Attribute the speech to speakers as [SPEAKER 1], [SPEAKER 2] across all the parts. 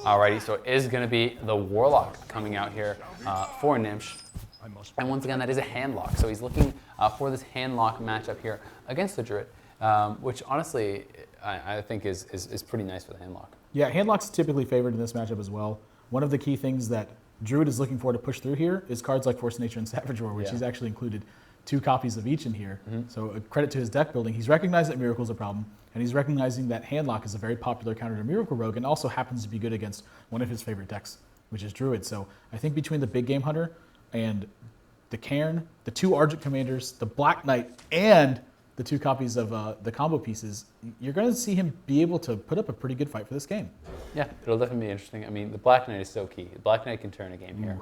[SPEAKER 1] Alrighty, so it is going to be the Warlock coming out here for Gnimsh. And once again, that is a handlock. So he's looking for this handlock matchup here against the Druid, which honestly I think is pretty nice for the handlock.
[SPEAKER 2] Yeah, handlock's typically favored in this matchup as well. One of the key things that Druid is looking for to push through here is cards like Force Nature and Savage Roar, which he's actually included 2 copies of each in here. So a credit to his deck building. He's recognized that Miracle is a problem, and he's recognizing that handlock is a very popular counter to Miracle Rogue, and also happens to be good against one of his favorite decks, which is Druid. So I think between the Big Game Hunter and the Cairn, the 2 Argent Commanders, the Black Knight, and the 2 copies of the combo pieces, you're going to see him be able to put up a pretty good fight for this game.
[SPEAKER 1] Yeah, it'll definitely be interesting. I mean, the Black Knight is so key. The Black Knight can turn a game here.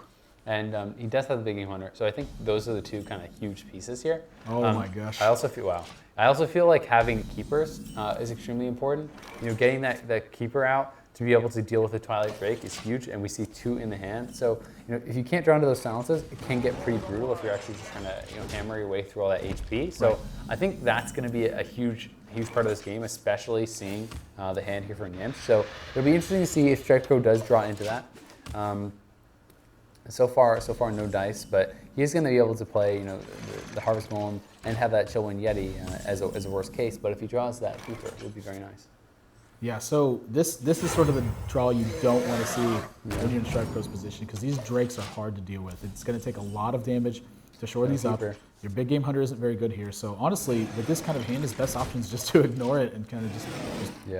[SPEAKER 1] And he does have the Big Game Hunter, so I think those are the 2 kind of huge pieces here.
[SPEAKER 2] Oh my gosh.
[SPEAKER 1] I also feel like having keepers is extremely important. You know, getting that keeper out to be able to deal with the Twilight Drake is huge, and we see 2 in the hand. So, you know, if you can't draw into those silences, it can get pretty brutal if you're actually just trying to, you know, hammer your way through all that HP. So I think that's going to be a huge part of this game, especially seeing the hand here for Gnimsh. So it'll be interesting to see if StrifeCro does draw into that. So far, no dice, but he's going to be able to play, you know, the Harvest Golem and have that Chillwind Yeti as a worst case. But if he draws that keeper, it would be very nice.
[SPEAKER 2] Yeah, so this is sort of the draw you don't want to see when you're in StrifeCro's position, because these Drakes are hard to deal with. It's going to take a lot of damage to shore these up. Your Big Game Hunter isn't very good here. So honestly, with this kind of hand, his best option is just to ignore it and kind of just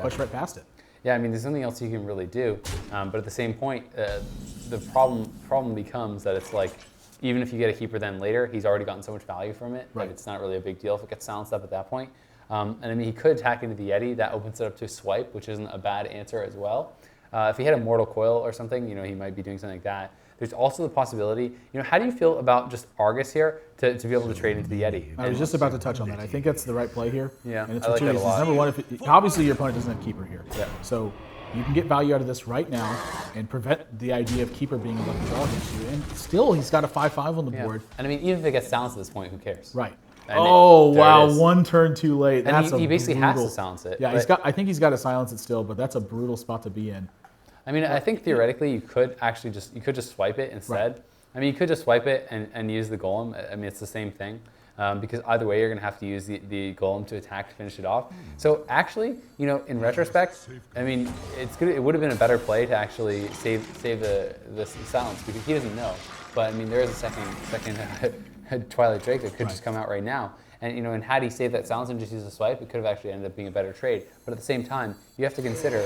[SPEAKER 2] push right past it.
[SPEAKER 1] Yeah, I mean, there's nothing else you can really do. But at the same point, the problem becomes that it's like, even if you get a keeper then later, he's already gotten so much value from it that it's not really a big deal if it gets silenced up at that point. And I mean, he could attack into the Yeti. That opens it up to a swipe, which isn't a bad answer as well. If he had a Mortal Coil or something, you know, he might be doing something like that. There's also the possibility, you know, how do you feel about just Argus here to be able to trade into the Yeti?
[SPEAKER 2] I was just about to touch on that. I think that's the right play here.
[SPEAKER 1] Yeah,
[SPEAKER 2] and it's
[SPEAKER 1] I
[SPEAKER 2] for 2 reasons. Number one, obviously your opponent doesn't have Keeper here. Yeah. So you can get value out of this right now and prevent the idea of Keeper being able to draw against you. And still, he's got a 5/5 on the board.
[SPEAKER 1] And I mean, even if it gets silenced at this point, who cares?
[SPEAKER 2] Right.
[SPEAKER 1] And
[SPEAKER 2] wow, 1 turn too late.
[SPEAKER 1] And
[SPEAKER 2] that's
[SPEAKER 1] he basically has to silence it.
[SPEAKER 2] Yeah, I think he's got to silence it still, but that's a brutal spot to be in.
[SPEAKER 1] I mean, I think theoretically you could actually just swipe it instead. Right. I mean, you could just swipe it and use the Golem. I mean, it's the same thing. Because either way, you're going to have to use the Golem to attack to finish it off. So actually, you know, in retrospect, I mean, it would have been a better play to actually save the silence, because he doesn't know. But I mean, there is a second Twilight Drake that could just come out right now. And you know, and had he saved that silence and just used a swipe, it could have actually ended up being a better trade. But at the same time, you have to consider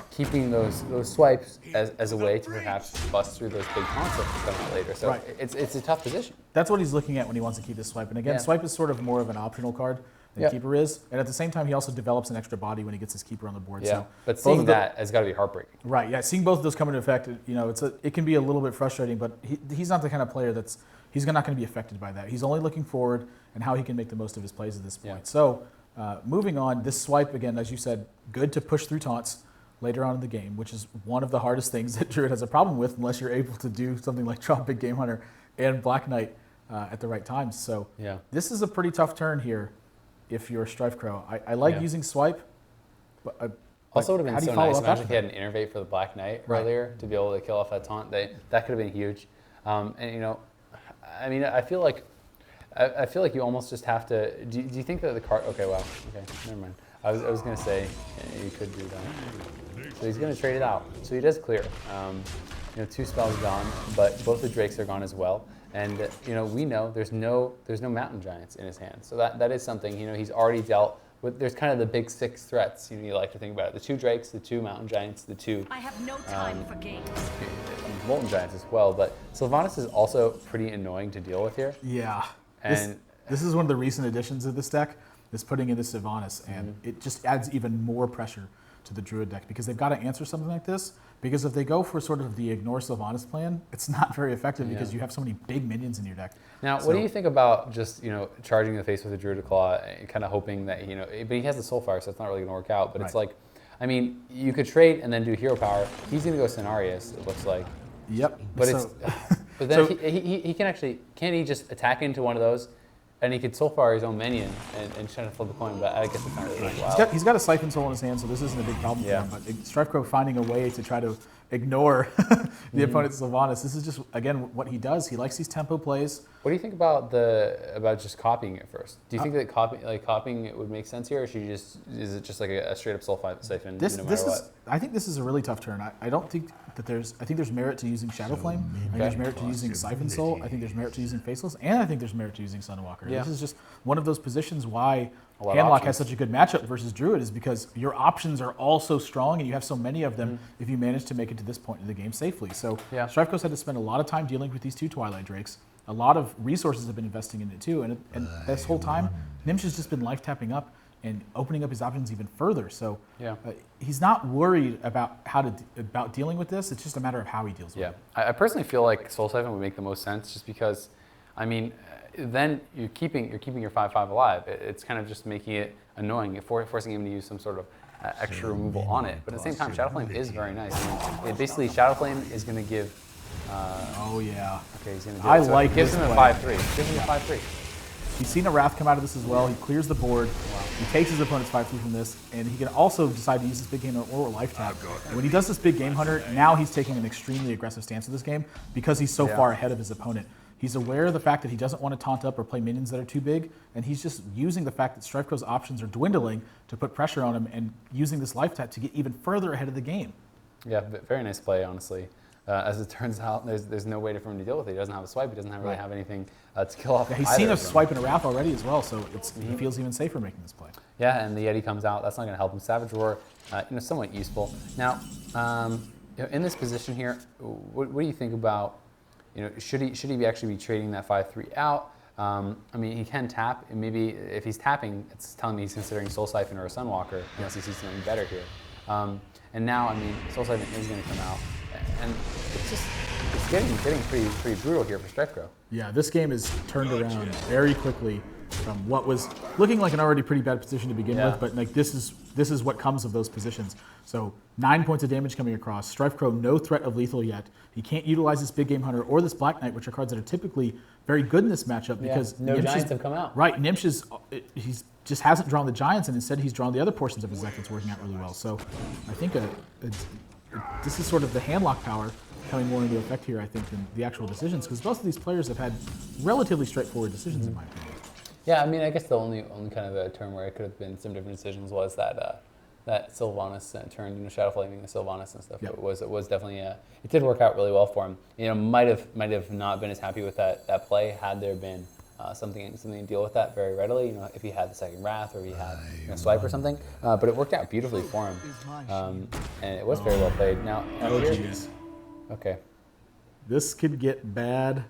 [SPEAKER 1] keeping those swipes as a way to perhaps bust through those big concepts that come out later. So it's a tough position.
[SPEAKER 2] That's what he's looking at when he wants to keep this swipe. And again, swipe is sort of more of an optional card than Keeper is. And at the same time, he also develops an extra body when he gets his Keeper on the board.
[SPEAKER 1] Yeah,
[SPEAKER 2] so
[SPEAKER 1] but seeing that has got to be heartbreaking.
[SPEAKER 2] Right, yeah, seeing both of those come into effect, you know, it can be a little bit frustrating, but he's not the kind of player he's not going to be affected by that. He's only looking forward and how he can make the most of his plays at this point. Yeah. So moving on, this swipe, again, as you said, good to push through taunts later on in the game, which is one of the hardest things that Druid has a problem with unless you're able to do something like draw Big Game Hunter and Black Knight at the right times. So this is a pretty tough turn here if you're StrifeCro. I like using swipe, but
[SPEAKER 1] also would have been so nice. Imagine if he had an Innervate for the Black Knight earlier to be able to kill off that taunt. That could have been huge. And you know, I mean, I feel like you almost just have to. Do you think that the card? Okay, wow. Okay, never mind. I was gonna say you could do that. So he's gonna trade it out. So he does clear. You know, 2 spells gone, but both the Drakes are gone as well. And you know, we know there's no Mountain Giants in his hand. So that is something. You know, he's already dealt with. There's kind of the big 6 threats. You know, you like to think about it: the 2 Drakes, the 2 Mountain Giants, the 2.
[SPEAKER 3] I have no time for games.
[SPEAKER 1] Molten Giants as well, but Sylvanas is also pretty annoying to deal with here.
[SPEAKER 2] Yeah.
[SPEAKER 1] And
[SPEAKER 2] this is one of the recent additions of this deck, is putting in the Sylvanas, and it just adds even more pressure to the Druid deck, because they've got to answer something like this, because if they go for sort of the ignore Sylvanas plan, it's not very effective because you have so many big minions in your deck.
[SPEAKER 1] Now, what do you think about just, you know, charging the face with a Druid Claw and kind of hoping that, you know, but he has the Soulfire, so it's not really going to work out, but it's like, I mean, you could trade and then do Hero Power. He's going to go Cenarius, it looks like.
[SPEAKER 2] Yep.
[SPEAKER 1] But but then he can actually, can't he just attack into one of those, and he could Soulfire his own minion and try to flip a coin, but I guess it's not really wild.
[SPEAKER 2] He's got a Siphon Soul in his hand, so this isn't a big problem for him, but StrifeCro finding a way to try to ignore the opponent's Sylvanas. This is just, again, what he does. He likes these tempo plays.
[SPEAKER 1] What do you think about just copying it first? Do you think that copying it would make sense here, or is it just like a straight up soul siphon no matter what?
[SPEAKER 2] I think this is a really tough turn. I don't think that I think there's merit to using Shadow Flame. I think there's merit to using Siphon Soul. I think there's merit to using Faceless, and I think there's merit to using Sunwalker.
[SPEAKER 1] Yeah.
[SPEAKER 2] This is just one of those positions why Handlock has such a good matchup versus Druid, is because your options are all so strong and you have so many of them if you manage to make it to this point in the game safely. So StrifeCro's had to spend a lot of time dealing with these 2 Twilight Drakes. A lot of resources have been investing in it too, and this whole time, Gnimsh has just been life tapping up and opening up his options even further. So he's not worried about about dealing with this. It's just a matter of how he deals with it.
[SPEAKER 1] I personally feel like Soul Siphon would make the most sense, just because, I mean, then you're keeping your 5/5 alive. It's kind of just making it annoying, forcing him to use some sort of extra removal on it. But at the same time, Shadow Flame is very nice. I mean, basically, Shadow Flame is going to give. Okay, he's going to do it.
[SPEAKER 2] So
[SPEAKER 1] gives him a 5/3. Gives him a 5/3.
[SPEAKER 2] He's seen a Wrath come out of this as well. He clears the board. He takes his opponent's 5/3 from this, and he can also decide to use this big game hunter or life tap. And when he does this big game hunter, now he's taking an extremely aggressive stance in this game because he's so far ahead of his opponent. He's aware of the fact that he doesn't want to taunt up or play minions that are too big, and he's just using the fact that StrifeCro's options are dwindling to put pressure on him and using this life tap to get even further ahead of the game.
[SPEAKER 1] Yeah, very nice play, honestly. As it turns out, there's no way for him to deal with it. He doesn't have a swipe. He doesn't really have anything to kill off.
[SPEAKER 2] He's seen a swipe and a Wrath already as well, so he feels even safer making this play.
[SPEAKER 1] Yeah, and the Yeti comes out. That's not going to help him. Savage Roar, somewhat useful. Now, in this position here, what do you think about? Should he actually be trading that 5/3 out? I mean, he can tap, and maybe if he's tapping, it's telling me he's considering Soul Siphon or a Sunwalker, unless he sees something better here. And now, I mean, Soul Siphon is going to come out, and it's getting pretty brutal here for StrifeCro.
[SPEAKER 2] Yeah, this game is turned around very quickly from what was looking like an already pretty bad position to begin with, but like this is what comes of those positions. So 9 points of damage coming across. StrifeCro, no threat of lethal yet. He can't utilize this big game hunter or this Black Knight, which are cards that are typically very good in this matchup because
[SPEAKER 1] no Giants have come out.
[SPEAKER 2] Right, Gnimsh just hasn't drawn the Giants, and instead he's drawn the other portions of his deck that's working out really well. So I think this is sort of the handlock power coming more into effect here, I think, than the actual decisions, because both of these players have had relatively straightforward decisions, in my opinion.
[SPEAKER 1] Yeah, I mean, I guess the only kind of a turn where it could have been some different decisions was that Sylvanas turn, Shadow Flaming the Sylvanas and stuff. Yep. It was definitely it did work out really well for him. Might have not been as happy with that play had there been something to deal with that very readily. If he had the second Wrath or if he had a swipe or something. But it worked out beautifully for him, and it was very well played. Now,
[SPEAKER 2] geez.
[SPEAKER 1] Okay.
[SPEAKER 2] This could get bad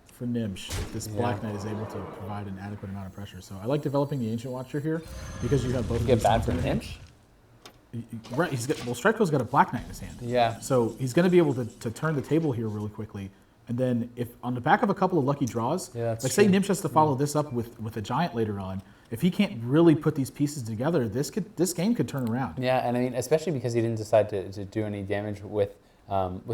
[SPEAKER 2] for Gnimsh if this Black Knight is able to provide an adequate amount of pressure. So I like developing the Ancient Watcher here because you have both of these.
[SPEAKER 1] Get bad for Gnimsh?
[SPEAKER 2] Right, StrifeCro's got a Black Knight in his hand.
[SPEAKER 1] Yeah.
[SPEAKER 2] So he's going to be able to turn the table here really quickly. And then if on the back of a couple of lucky draws, like say Gnimsh has to follow this up with a Giant later on, if he can't really put these pieces together, this game could turn around.
[SPEAKER 1] Yeah, and I mean, especially because he didn't decide to do any damage with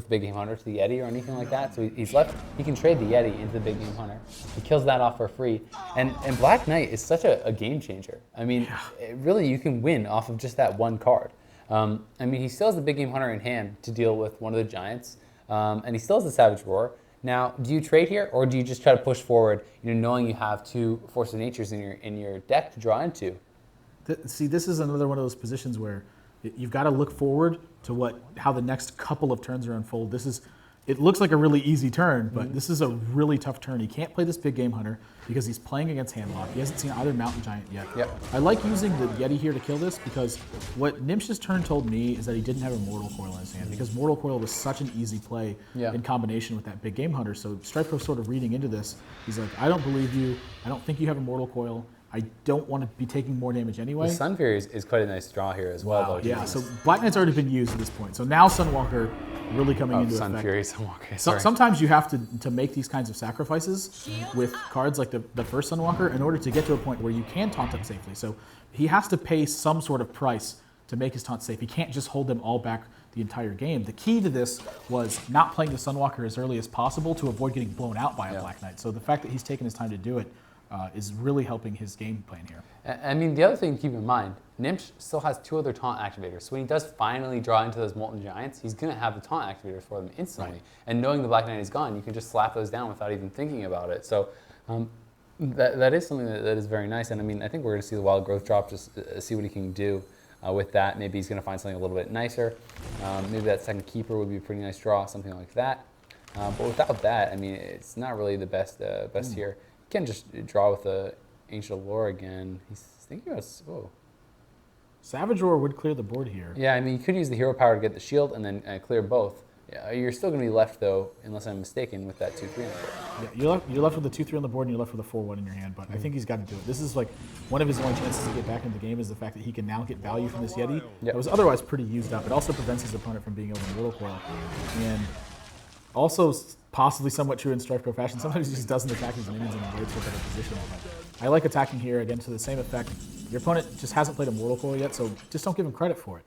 [SPEAKER 1] Big Game Hunter to the Yeti or anything like that. So he's left. He can trade the Yeti into the Big Game Hunter. He kills that off for free. And Black Knight is such a game changer. I mean, really, you can win off of just that one card. I mean, he still has the Big Game Hunter in hand to deal with one of the Giants, and he still has the Savage Roar. Now, do you trade here, or do you just try to push forward, knowing you have two Force of Natures in your deck to draw into?
[SPEAKER 2] See, this is another one of those positions where you've got to look forward to how the next couple of turns are unfold. It looks like a really easy turn, but this is a really tough turn. He can't play this Big Game Hunter because he's playing against Handlock. He hasn't seen either Mountain Giant yet.
[SPEAKER 1] Yep.
[SPEAKER 2] I like using the Yeti here to kill this because what Gnimsh's turn told me is that he didn't have a Mortal Coil in his hand because Mortal Coil was such an easy play in combination with that Big Game Hunter. So StrifeCro's sort of reading into this. He's like, I don't believe you. I don't think you have a Mortal Coil. I don't want to be taking more damage anyway.
[SPEAKER 1] The Sun Fury is quite a nice draw here as well, though.
[SPEAKER 2] Yeah, so Black Knight's already been used at this point. So now Sunwalker really coming into
[SPEAKER 1] Sun
[SPEAKER 2] effect.
[SPEAKER 1] Fury, Sunwalker.
[SPEAKER 2] So, sometimes you have to make these kinds of sacrifices with cards like the first Sunwalker in order to get to a point where you can taunt up safely. So he has to pay some sort of price to make his taunt safe. He can't just hold them all back the entire game. The key to this was not playing the Sunwalker as early as possible to avoid getting blown out by a Black Knight. So the fact that he's taken his time to do it, is really helping his game plan here.
[SPEAKER 1] I mean, the other thing to keep in mind, Gnimsh still has 2 other taunt activators. So when he does finally draw into those Molten Giants, he's going to have the taunt activators for them instantly. Right. And knowing the Black Knight is gone, you can just slap those down without even thinking about it. So that is something that is very nice. And I mean, I think we're going to see the Wild Growth drop, just see what he can do with that. Maybe he's going to find something a little bit nicer. Maybe that second Keeper would be a pretty nice draw, something like that. But without that, I mean, it's not really the best here. You can just draw with the Ancient Allure again. He's thinking about, whoa.
[SPEAKER 2] Savage Roar would clear the board here.
[SPEAKER 1] Yeah, I mean, you could use the hero power to get the shield and then clear both. Yeah, you're still going to be left, though, unless I'm mistaken, with that 2-3 on the board.
[SPEAKER 2] Yeah, you're left with the 2-3 on the board, and you're left with a 4-1 in your hand, but I think he's got to do it. This is like one of his only chances to get back into the game is the fact that he can now get value from this Yeti. That was otherwise pretty used up. It also prevents his opponent from being able to Mortal Coil. And also, possibly somewhat true in StrifeCro fashion, sometimes he just doesn't attack his minions and waits for a better position. But I like attacking here, again, to the same effect. Your opponent just hasn't played a Mortal Coil yet, so just don't give him credit for it.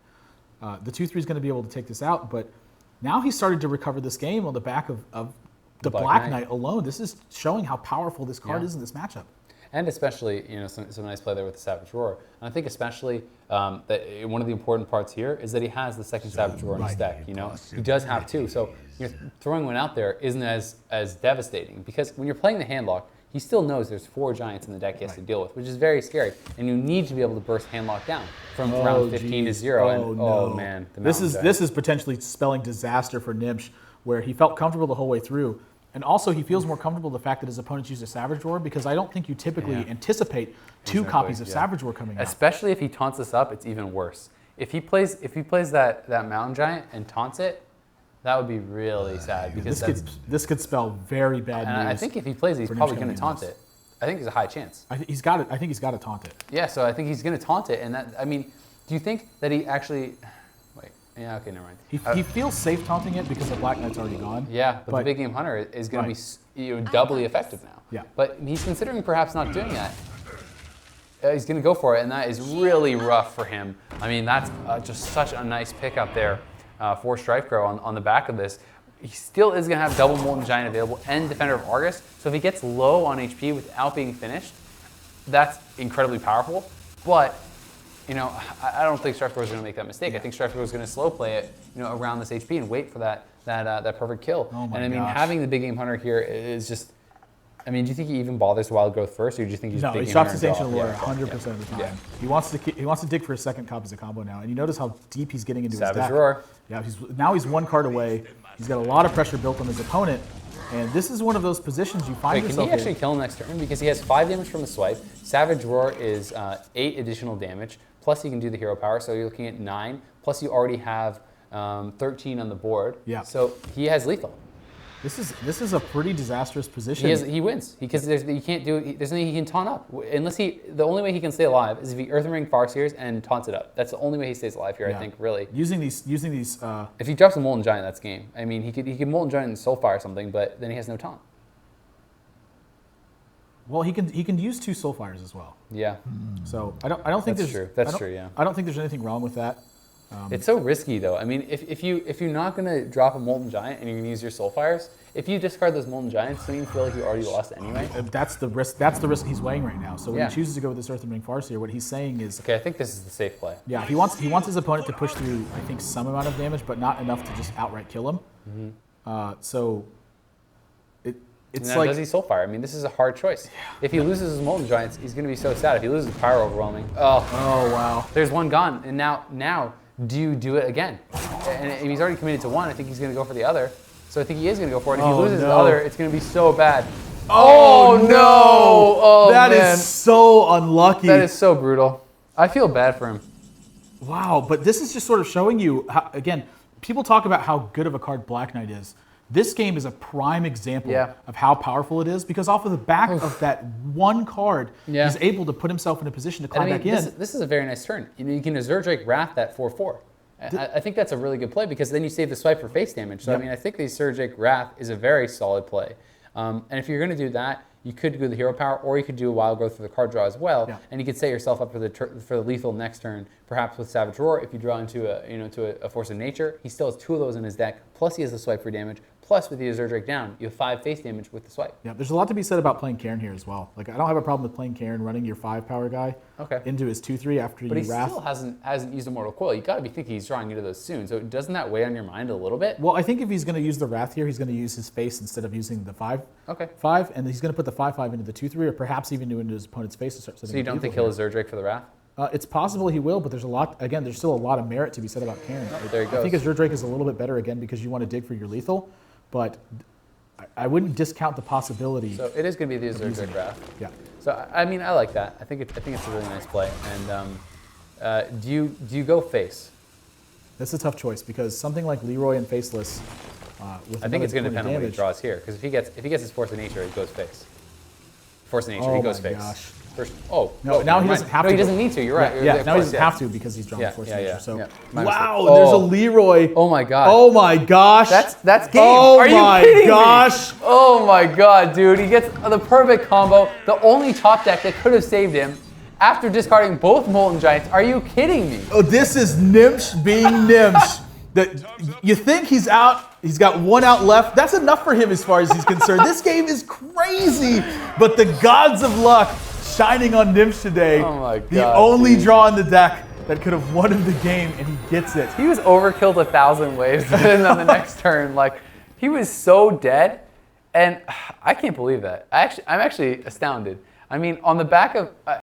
[SPEAKER 2] The 2-3 is going to be able to take this out, but now he's started to recover this game on the back of the Black Knight alone. This is showing how powerful this card is in this matchup. And especially, some nice play there with the Savage Roar. And I think especially that one of the important parts here is that he has the second Savage Roar in his deck. He does have 2, so throwing one out there isn't as devastating because when you're playing the handlock, he still knows there's 4 giants in the deck he has to deal with, which is very scary. And you need to be able to burst handlock down from round 15 to 0. Oh man, this is potentially spelling disaster for Gnimsh, where he felt comfortable the whole way through. And also, he feels more comfortable the fact that his opponents used a Savage Roar, because I don't think you typically anticipate 2 copies of Savage Roar coming out.
[SPEAKER 1] Especially if he taunts this up, it's even worse. If he plays that Mountain Giant and taunts it, that would be really sad, because
[SPEAKER 2] this could spell very bad news.
[SPEAKER 1] And I think if he plays it, he's probably going to taunt it. I think there's a high chance.
[SPEAKER 2] I think he's got to taunt it.
[SPEAKER 1] Yeah, so I think he's going to taunt it, and that, I mean, do you think that he actually? Wait, yeah, okay, never mind.
[SPEAKER 2] He feels safe taunting it because the Black Knight's already gone.
[SPEAKER 1] Yeah, but the Big Game Hunter is going to be doubly effective now.
[SPEAKER 2] Yeah,
[SPEAKER 1] but he's considering perhaps not doing that. He's going to go for it, and that is really rough for him. I mean, that's just such a nice pick up there. For StrifeCro on the back of this. He still is going to have double Molten Giant available and Defender of Argus, so if he gets low on HP without being finished, that's incredibly powerful. But, I don't think StrifeCro is going to make that mistake. I think StrifeCro is going to slow play it, around this HP and wait for that perfect kill.
[SPEAKER 2] Oh my
[SPEAKER 1] and I mean,
[SPEAKER 2] gosh.
[SPEAKER 1] Having the Big Game Hunter here is just, I mean, do you think he even bothers Wild Growth first, or do you think he's
[SPEAKER 2] no?
[SPEAKER 1] Big
[SPEAKER 2] He
[SPEAKER 1] Game
[SPEAKER 2] drops
[SPEAKER 1] Hunter
[SPEAKER 2] his Ancient Allure 100% of the time.
[SPEAKER 1] Yeah.
[SPEAKER 2] He wants to dig for his second copy as a combo now, and you notice how deep he's getting into his deck.
[SPEAKER 1] Savage Roar.
[SPEAKER 2] Yeah, now he's 1 card away. He's got a lot of pressure built on his opponent, and this is one of those positions you find yourself in.
[SPEAKER 1] Can he actually kill him next turn? Because he has 5 damage from the swipe. Savage Roar is 8 additional damage, plus he can do the hero power, so you're looking at 9, plus you already have 13 on the board.
[SPEAKER 2] Yeah.
[SPEAKER 1] So he has lethal.
[SPEAKER 2] This is a pretty disastrous position.
[SPEAKER 1] He wins because you can't do it. There's nothing he can taunt up unless the only way he can stay alive is if he Earth Ring Farseers and taunts it up. That's the only way he stays alive here. I think really
[SPEAKER 2] using these.
[SPEAKER 1] If he drops a Molten Giant, that's game. I mean, he could Molten Giant and Soulfire or something, but then he has no taunt.
[SPEAKER 2] Well, he can use 2 Soulfires as well.
[SPEAKER 1] Yeah.
[SPEAKER 2] So I don't think
[SPEAKER 1] that's true. That's true. Yeah.
[SPEAKER 2] I don't think there's anything wrong with that.
[SPEAKER 1] It's so risky though. I mean, if you're not gonna drop a Molten Giant and you're gonna use your Soulfires, if you discard those Molten Giants, don't you feel like you already lost anyway?
[SPEAKER 2] That's the risk. That's the risk he's weighing right now. So when he chooses to go with this Earth Ring Farseer, what he's saying is,
[SPEAKER 1] okay, I think this is the safe play.
[SPEAKER 2] Yeah, he wants his opponent to push through, I think, some amount of damage, but not enough to just outright kill him. So it's
[SPEAKER 1] now,
[SPEAKER 2] like,
[SPEAKER 1] does he Soulfire? I mean, this is a hard choice. Yeah. If he loses his Molten Giants, he's gonna be so sad. If he loses Power Overwhelming, oh
[SPEAKER 2] wow,
[SPEAKER 1] there's 1 gone, and now. Do you do it again? And if he's already committed to 1, I think he's going to go for the other. So I think he is going to go for it. If he loses the other, it's going to be so bad.
[SPEAKER 2] Oh no!
[SPEAKER 1] Oh,
[SPEAKER 2] that
[SPEAKER 1] man.
[SPEAKER 2] Is so unlucky.
[SPEAKER 1] That is so brutal. I feel bad for him.
[SPEAKER 2] Wow, but this is just sort of showing you, how, again, people talk about how good of a card Black Knight is. This game is a prime example of how powerful it is, because off of the back of that 1 card, he's able to put himself in a position to climb back in.
[SPEAKER 1] This is a very nice turn. You can Azure Drake Wrath that 4/4. I think that's a really good play, because then you save the swipe for face damage. So I mean, I think the Azure Drake Wrath is a very solid play. And if you're going to do that, you could do the hero power, or you could do a Wild Growth for the card draw as well, and you could set yourself up for the lethal next turn, perhaps with Savage Roar. If you draw into a Force of Nature, he still has 2 of those in his deck. Plus he has the swipe for damage. Plus, with the Azure Drake down, you have 5 face damage with the swipe.
[SPEAKER 2] Yeah, there's a lot to be said about playing Cairn here as well. Like, I don't have a problem with playing Cairn, running your 5 power guy into his 2/3 after
[SPEAKER 1] but
[SPEAKER 2] you
[SPEAKER 1] he
[SPEAKER 2] Wrath.
[SPEAKER 1] still hasn't used Immortal Coil. You got to be thinking he's drawing into those soon. So doesn't that weigh on your mind a little bit?
[SPEAKER 2] Well, I think if he's going to use the Wrath here, he's going to use his face instead of using the 5.
[SPEAKER 1] Okay.
[SPEAKER 2] 5, and he's going to put the 5/5 into the 2/3, or perhaps even into his opponent's face to start setting.
[SPEAKER 1] So you don't think he'll Azure Drake for the Wrath?
[SPEAKER 2] It's possible he will, but there's a lot. Again, there's still a lot of merit to be said about Cairn.
[SPEAKER 1] Oh, there he goes.
[SPEAKER 2] I think Azure Drake is a little bit better again because you want to dig for your lethal, but I wouldn't discount the possibility.
[SPEAKER 1] So it is going to be the Azure Drake Wrath.
[SPEAKER 2] Yeah.
[SPEAKER 1] So I mean, I like that. I think it's a really nice play. And do you go face?
[SPEAKER 2] That's a tough choice because something like Leroy and Faceless. With
[SPEAKER 1] I think it's going to
[SPEAKER 2] 20
[SPEAKER 1] depend on what he
[SPEAKER 2] damage-
[SPEAKER 1] draws here. Because if he gets his Force of Nature, he goes face. Force of Nature,
[SPEAKER 2] Oh
[SPEAKER 1] he goes
[SPEAKER 2] my
[SPEAKER 1] face.
[SPEAKER 2] gosh.
[SPEAKER 1] First,
[SPEAKER 2] No, now
[SPEAKER 1] never
[SPEAKER 2] he
[SPEAKER 1] mind.
[SPEAKER 2] doesn't have
[SPEAKER 1] No,
[SPEAKER 2] to
[SPEAKER 1] he
[SPEAKER 2] go-
[SPEAKER 1] doesn't need to. You're right.
[SPEAKER 2] Yeah,
[SPEAKER 1] Of
[SPEAKER 2] now he
[SPEAKER 1] course,
[SPEAKER 2] doesn't have to because he's drawn Force of Nature. So,
[SPEAKER 1] Minus
[SPEAKER 2] wow,
[SPEAKER 1] one.
[SPEAKER 2] there's a
[SPEAKER 1] Oh.
[SPEAKER 2] Leroy.
[SPEAKER 1] Oh my god.
[SPEAKER 2] Oh my gosh.
[SPEAKER 1] That's game.
[SPEAKER 2] Oh
[SPEAKER 1] Are you
[SPEAKER 2] my
[SPEAKER 1] kidding
[SPEAKER 2] gosh.
[SPEAKER 1] me? Oh my god, dude. He gets the perfect combo. The only top deck that could have saved him after discarding both Molten Giants. Are you kidding me?
[SPEAKER 2] Oh, this is Gnimsh being Gnimsh. That you think he's out, he's got 1 out left. That's enough for him as far as he's concerned. This game is crazy, but the gods of luck shining on Gnimsh today.
[SPEAKER 1] Oh my god.
[SPEAKER 2] The only
[SPEAKER 1] dude.
[SPEAKER 2] draw in the deck that could have won him the game, and he gets it.
[SPEAKER 1] He was overkilled 1,000 ways, and on the next turn, like he was so dead, and I can't believe that. I'm actually astounded. I mean, on the back of